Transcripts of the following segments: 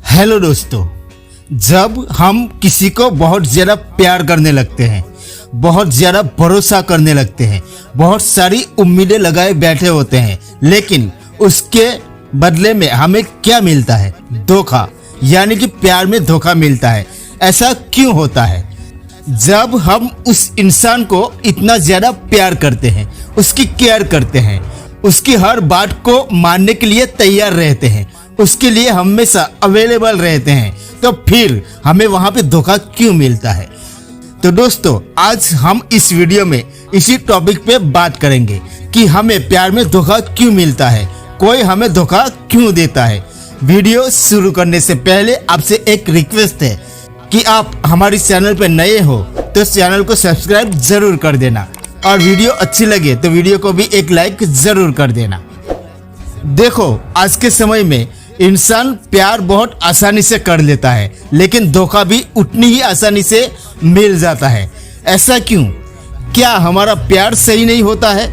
Hello दोस्तों, जब हम किसी को बहुत ज़्यादा प्यार करने लगते हैं, बहुत ज़्यादा भरोसा करने लगते हैं, बहुत सारी उम्मीदें लगाए बैठे होते हैं, लेकिन उसके बदले में हमें क्या मिलता है? धोखा, यानी कि प्यार में धोखा मिलता है। ऐसा क्यों होता है? जब हम उस इंसान को इतना ज़्यादा प्यार करते हैं, उसकी केयर करते हैं, उसकी हर बात को मानने के लिए तैयार रहते हैं, उसके लिए हमेशा अवेलेबल रहते हैं, तो फिर हमें वहाँ पे धोखा क्यों मिलता है? तो दोस्तों, आज हम इस वीडियो में इसी टॉपिक पे बात करेंगे कि हमें प्यार में धोखा क्यों मिलता है, कोई हमें धोखा क्यों देता है। वीडियो शुरू करने से पहले आपसे एक रिक्वेस्ट है कि आप हमारे चैनल पर नए हो तो चैनल को सब्सक्राइब जरूर कर देना, और वीडियो अच्छी लगे तो वीडियो को भी एक लाइक जरूर कर देना। देखो, आज के समय में इंसान प्यार बहुत आसानी से कर लेता है, लेकिन धोखा भी उतनी ही आसानी से मिल जाता है। ऐसा क्यों? क्या हमारा प्यार सही नहीं होता है?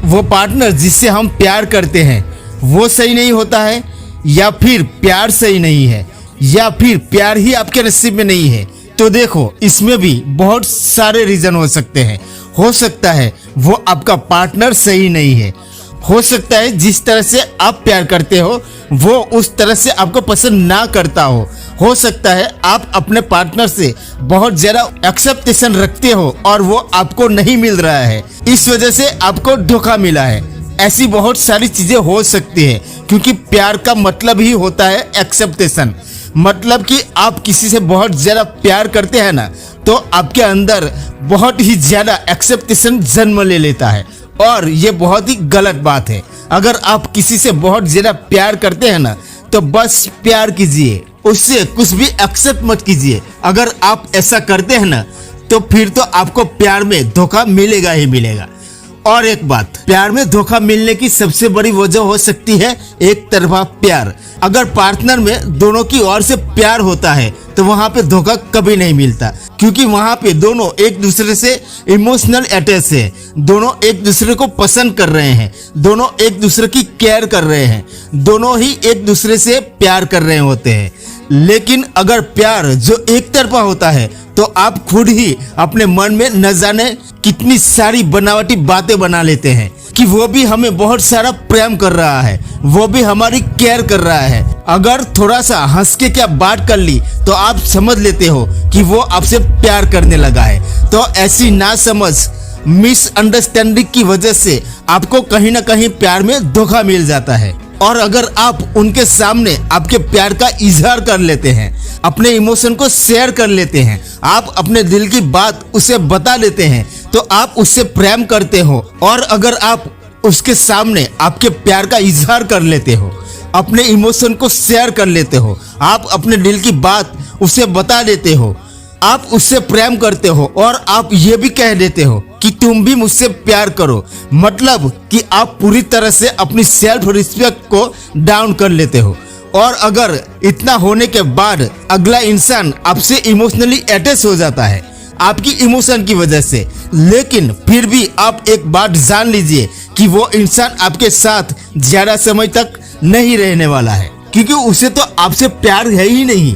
वो पार्टनर जिससे हम प्यार करते हैं वो सही नहीं होता है, या फिर प्यार सही नहीं है, या फिर प्यार ही आपके नसीब में नहीं है? तो देखो, इसमें भी बहुत सारे रीजन हो सकते हैं। हो सकता है वो आपका पार्टनर सही नहीं है, हो सकता है जिस तरह से आप प्यार करते हो वो उस तरह से आपको पसंद ना करता हो सकता है आप अपने पार्टनर से बहुत ज़्यादा एक्सेप्टेशन रखते हो और वो आपको नहीं मिल रहा है, इस वजह से आपको धोखा मिला है। ऐसी बहुत सारी चीज़ें हो सकती है, क्योंकि प्यार का मतलब ही होता है एक्सेप्टेशन। मतलब कि आप किसी से बहुत ज़्यादा प्यार करते हैं ना, तो आपके अंदर बहुत ही ज़्यादा एक्सेप्टेशन जन्म ले लेता है, और ये बहुत ही गलत बात है। अगर आप किसी से बहुत ज़्यादा प्यार करते हैं ना, तो बस प्यार कीजिए, उससे कुछ भी एक्सेप्ट मत कीजिए। अगर आप ऐसा करते हैं ना, तो फिर तो आपको प्यार में धोखा मिलेगा ही मिलेगा। और एक बात, प्यार में धोखा मिलने की सबसे बड़ी वजह हो सकती है एक तरफा प्यार। अगर पार्टनर में दोनों की ओर से प्यार होता है तो वहाँ पे धोखा कभी नहीं मिलता, क्योंकि वहाँ पे दोनों एक दूसरे से इमोशनल अटैच है, दोनों एक दूसरे को पसंद कर रहे हैं, दोनों एक दूसरे की केयर कर रहे हैं, दोनों ही एक दूसरे से प्यार कर रहे होते हैं। लेकिन अगर प्यार जो एक तरफा होता है तो आप खुद ही अपने मन में न जाने कितनी सारी बनावटी बातें बना लेते हैं कि वो भी हमें बहुत सारा प्रेम कर रहा है, वो भी हमारी केयर कर रहा है। अगर थोड़ा सा हंस के क्या बात कर ली तो आप समझ लेते हो कि वो आपसे प्यार करने लगा है। तो ऐसी नासमझ, मिसअंडरस्टैंडिंग की वजह से आपको कहीं ना कहीं प्यार में धोखा मिल जाता है। और अगर आप उनके सामने आपके प्यार का इजहार कर लेते हैं, अपने इमोशन को शेयर कर लेते हैं, आप अपने दिल की बात उसे बता देते हैं, तो आप उससे प्रेम करते हो। और अगर आप उसके सामने आपके प्यार का इजहार कर लेते हो, अपने इमोशन को शेयर कर लेते हो, आप अपने दिल की बात उसे बता देते हो, आप उससे प्रेम करते हो, और आप ये भी कह देते हो कि तुम भी मुझसे प्यार करो, मतलब कि आप पूरी तरह से अपनी सेल्फ रिस्पेक्ट को डाउन कर लेते हो। और अगर इतना होने के बाद अगला इंसान आपसे इमोशनली अटैच हो जाता है आपकी इमोशन की वजह से, लेकिन फिर भी आप एक बात जान लीजिए कि वो इंसान आपके साथ ज़्यादा समय तक नहीं रहने वाला है, क्योंकि उसे तो आपसे प्यार है ही नहीं।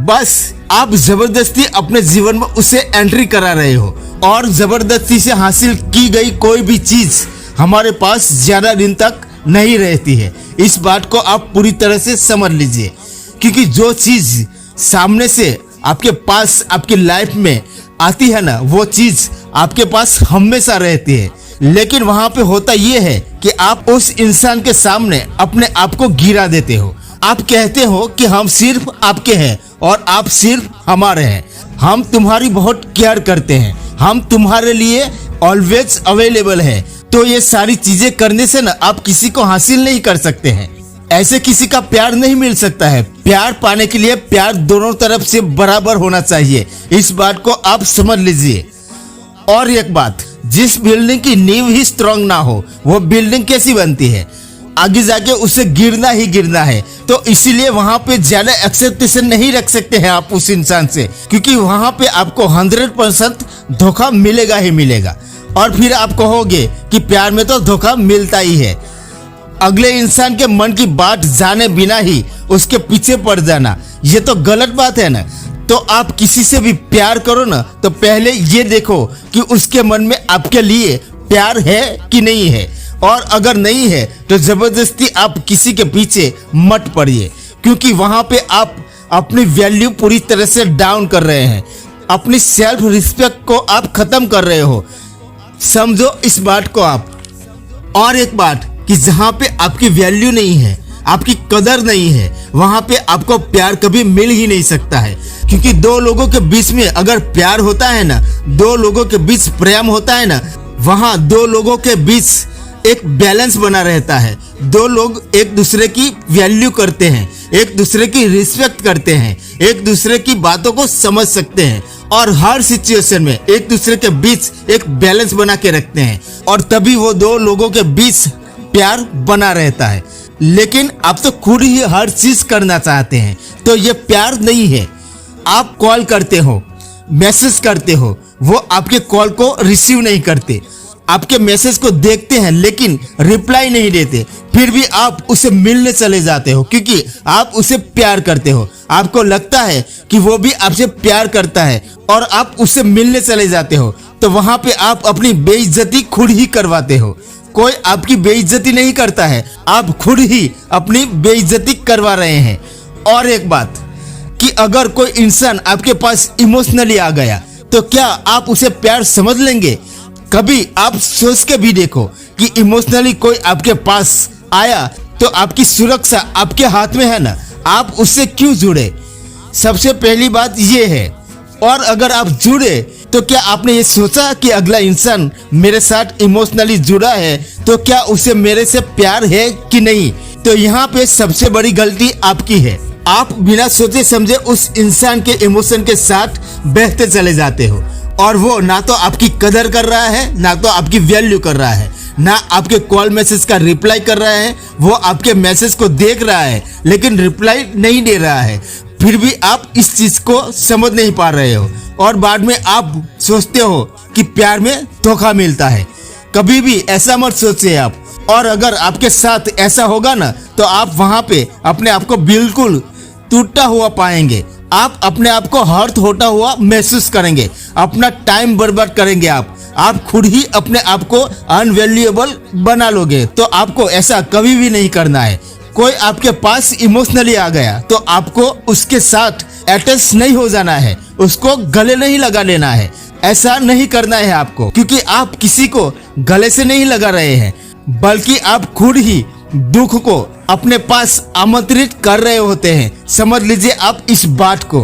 बस आप जबरदस्ती अपने जीवन में उसे एंट्री करा रहे हो, और जबरदस्ती से हासिल की गई कोई भी चीज हमारे पास ज्यादा दिन तक नहीं रहती है। इस बात को आप पूरी तरह से समझ लीजिए, क्योंकि जो चीज सामने से आपके पास आपकी लाइफ में आती है ना, वो चीज आपके पास हमेशा रहती है। लेकिन वहां पे होता ये है कि आप उस इंसान के सामने अपने आप को गिरा देते हो। आप कहते हो कि हम सिर्फ आपके हैं और आप सिर्फ हमारे हैं, हम तुम्हारी बहुत केयर करते हैं, हम तुम्हारे लिए ऑलवेज अवेलेबल है। तो ये सारी चीजें करने से ना आप किसी को हासिल नहीं कर सकते हैं, ऐसे किसी का प्यार नहीं मिल सकता है। प्यार पाने के लिए प्यार दोनों तरफ से बराबर होना चाहिए, इस बात को आप समझ लीजिए। और एक बात, जिस बिल्डिंग की नींव ही स्ट्रांग ना हो वो बिल्डिंग कैसी बनती है? आगे जाके उसे गिरना ही गिरना है। तो इसीलिए वहां पे ज्यादा एक्सेप्टेशन नहीं रख सकते हैं आप उस इंसान से, क्योंकि वहां पे आपको 100% धोखा मिलेगा ही मिलेगा। और फिर आप कहोगे कि प्यार में तो धोखा मिलता ही है। अगले इंसान के मन की बात जाने बिना ही उसके पीछे पड़ जाना, ये तो गलत बात है ना। तो आप किसी से भी प्यार करो ना, तो पहले ये देखो कि उसके मन में आपके लिए प्यार है कि नहीं है, और अगर नहीं है तो जबरदस्ती आप किसी के पीछे मत पड़िए, क्योंकि वहां पे आप अपनी वैल्यू पूरी तरह से डाउन कर रहे हैं, अपनी सेल्फ रिस्पेक्ट को आप खत्म कर रहे हो। समझो इस बात को आप। और एक बात कि जहां पे आपकी वैल्यू नहीं है, आपकी कदर नहीं है, वहां पे आपको प्यार कभी मिल ही नहीं सकता है। क्योंकि दो लोगों के बीच में अगर प्यार होता है ना, दो लोगों के बीच प्रेम होता है ना, वहां दो लोगों के बीच एक बैलेंस बना रहता है। दो लोग एक दूसरे की वैल्यू करते हैं, एक दूसरे की रिस्पेक्ट करते हैं, एक दूसरे की बातों को समझ सकते हैं, और हर सिचुएशन में एक दूसरे के बीच एक बैलेंस बना के रखते हैं, और तभी वो दो लोगों के बीच प्यार बना रहता है। लेकिन आप तो खुद ही हर चीज करना चाहते हैं, तो ये प्यार नहीं है। आप कॉल करते हो, मैसेज करते हो, वो आपके कॉल को रिसीव नहीं करते, आपके मैसेज को देखते हैं लेकिन रिप्लाई नहीं देते, फिर भी आप उसे मिलने चले जाते हो, क्योंकि आप उसे प्यार करते हो। आपको लगता है कि वो भी आपसे प्यार करता है और आप उससे मिलने चले जाते हो, तो वहां पे आप अपनी बेइज्जती खुद ही करवाते हो। कोई आपकी बेइज्जती नहीं करता है, आप खुद ही अपनी बेइज्जती करवा रहे हैं। और एक बात कि अगर कोई इंसान आपके पास इमोशनली आ गया, तो क्या आप उसे प्यार समझ लेंगे? कभी आप सोच के भी देखो कि इमोशनली कोई आपके पास आया तो आपकी सुरक्षा आपके हाथ में है ना, आप उससे क्यों जुड़े? सबसे पहली बात ये है। और अगर आप जुड़े तो क्या आपने ये सोचा कि अगला इंसान मेरे साथ इमोशनली जुड़ा है तो क्या उसे मेरे से प्यार है कि नहीं? तो यहाँ पे सबसे बड़ी गलती आपकी है। आप बिना सोचे समझे उस इंसान के इमोशन के साथ बहते चले जाते हो, और वो ना तो आपकी कदर कर रहा है, ना तो आपकी वैल्यू कर रहा है, ना आपके कॉल मैसेज का रिप्लाई कर रहा है। वो आपके मैसेज को देख रहा है लेकिन रिप्लाई नहीं दे रहा है, फिर भी आप इस चीज को समझ नहीं पा रहे हो, और बाद में आप सोचते हो कि प्यार में धोखा मिलता है। कभी भी ऐसा मत सोचिए आप। और अगर आपके साथ ऐसा होगा ना, तो आप वहां पे अपने आप को बिल्कुल टूटा हुआ पाएंगे, आप अपने आप को हर्ट होता हुआ महसूस करेंगे, अपना टाइम बर्बाद करेंगे, आप खुद ही अपने आप को अनवैल्यूएबल बना लोगे। तो आपको ऐसा कभी भी नहीं करना है। कोई आपके पास इमोशनली आ गया तो आपको उसके साथ अटैच नहीं हो जाना है, उसको गले नहीं लगा लेना है, ऐसा नहीं करना है आपको, क्योंकि आप किसी को गले से नहीं लगा रहे हैं, बल्कि आप खुद ही दुख को अपने पास आमंत्रित कर रहे होते हैं। समझ लीजिए आप इस बात को।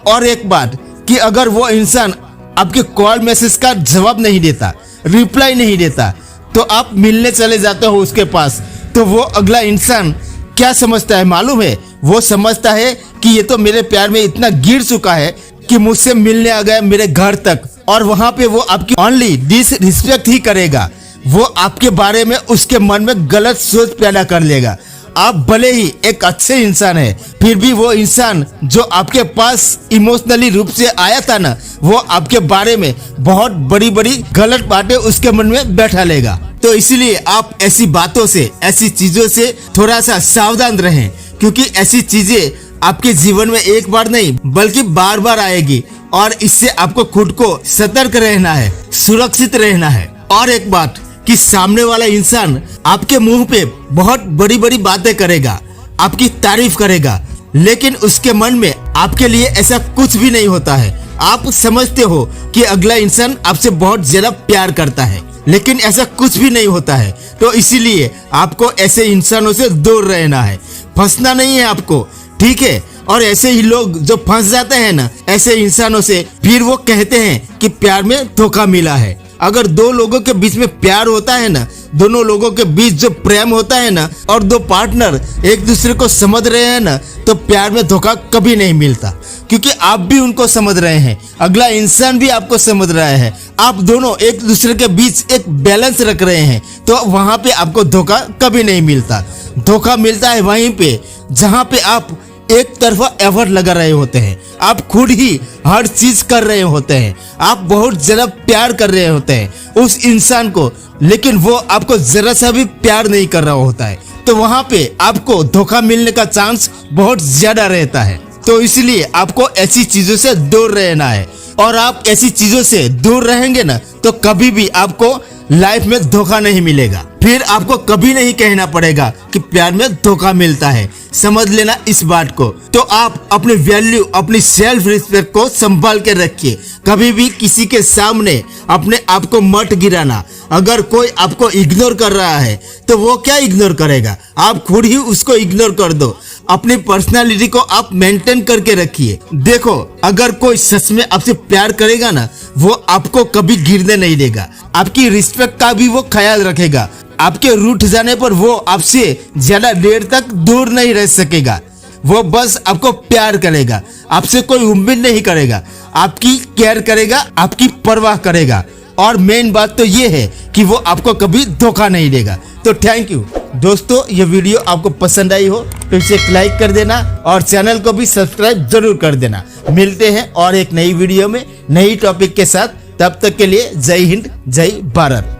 और एक बात कि अगर वो इंसान आपके कॉल मैसेज का जवाब नहीं देता, रिप्लाई नहीं देता, तो आप मिलने चले जाते हो उसके पास, तो वो अगला इंसान क्या समझता है मालूम है? वो समझता है कि ये तो मेरे प्यार में इतना गिर चुका है कि मुझसे मिलने आ गया मेरे घर तक, और वहां पे वो आपकी ओनली डिसरिस्पेक्ट ही करेगा। वो आपके बारे में उसके मन में गलत सोच पैदा कर लेगा। आप भले ही एक अच्छे इंसान है, फिर भी वो इंसान जो आपके पास इमोशनली रूप से आया था ना, वो आपके बारे में बहुत बड़ी बड़ी गलत बातें उसके मन में बैठा लेगा। तो इसीलिए आप ऐसी बातों से, ऐसी चीजों से थोड़ा सा सावधान रहें, क्योंकि ऐसी चीजें आपके जीवन में एक बार नहीं बल्कि बार बार आएगी, और इससे आपको खुद को सतर्क रहना है, सुरक्षित रहना है। और एक बात कि सामने वाला इंसान आपके मुंह पे बहुत बड़ी बड़ी बातें करेगा, आपकी तारीफ करेगा, लेकिन उसके मन में आपके लिए ऐसा कुछ भी नहीं होता है। आप समझते हो कि अगला इंसान आपसे बहुत ज्यादा प्यार करता है, लेकिन ऐसा कुछ भी नहीं होता है। तो इसीलिए आपको ऐसे इंसानों से दूर रहना है, फंसना नहीं है आपको, ठीक है? और ऐसे ही लोग जो फंस जाते हैं ना ऐसे इंसानों से, फिर वो कहते हैं कि प्यार में धोखा मिला है। अगर दो लोगों के बीच में प्यार होता है ना, दोनों लोगों के बीच जो प्रेम होता है ना, और दो पार्टनर एक दूसरे को समझ रहे हैं ना, तो प्यार में धोखा कभी नहीं मिलता, क्योंकि आप भी उनको समझ रहे हैं, अगला इंसान भी आपको समझ रहा है, आप दोनों एक दूसरे के बीच एक बैलेंस रख रहे हैं, तो वहां पे आपको धोखा कभी नहीं मिलता। धोखा मिलता है वहीं पे जहां पे आप एक तरफा एफर्ट लगा रहे होते हैं, आप खुद ही हर चीज कर रहे होते हैं, आप बहुत ज्यादा प्यार कर रहे होते हैं उस इंसान को, लेकिन वो आपको जरा सा भी प्यार नहीं कर रहा होता है, तो वहां पे आपको धोखा मिलने का चांस बहुत ज्यादा रहता है। तो इसलिए आपको ऐसी चीजों से दूर रहना है, और आप ऐसी चीजों से दूर रहेंगे ना तो कभी भी आपको लाइफ में धोखा नहीं मिलेगा। फिर आपको कभी नहीं कहना पड़ेगा कि प्यार में धोखा मिलता है। समझ लेना इस बात को। तो आप अपनी वैल्यू, अपनी सेल्फ रिस्पेक्ट को संभाल के रखिए। कभी भी किसी के सामने अपने आप को मत गिराना। अगर कोई आपको इग्नोर कर रहा है तो वो क्या इग्नोर करेगा, आप खुद ही उसको इग्नोर कर दो। अपनी पर्सनालिटी को आप मेंटेन करके रखिए। देखो, अगर कोई सच में आपसे प्यार करेगा ना, वो आपको कभी गिरने नहीं देगा, आपकी रिस्पेक्ट का भी वो ख्याल रखेगा। आपके रूठ जाने पर वो आपसे ज्यादा देर तक दूर नहीं रह सकेगा। वो बस आपको प्यार करेगा, आपसे कोई उम्मीद नहीं करेगा, आपकी केयर करेगा, आपकी परवाह करेगा। और मेन बात तो ये है कि वो आपको कभी धोखा नहीं देगा। तो थैंक यू दोस्तों, ये वीडियो आपको पसंद आई हो तो इसे लाइक कर देना और चैनल को भी सब्सक्राइब जरूर कर देना। मिलते हैं और एक नई वीडियो में नई टॉपिक के साथ। तब तक के लिए जय हिंद, जय भारत।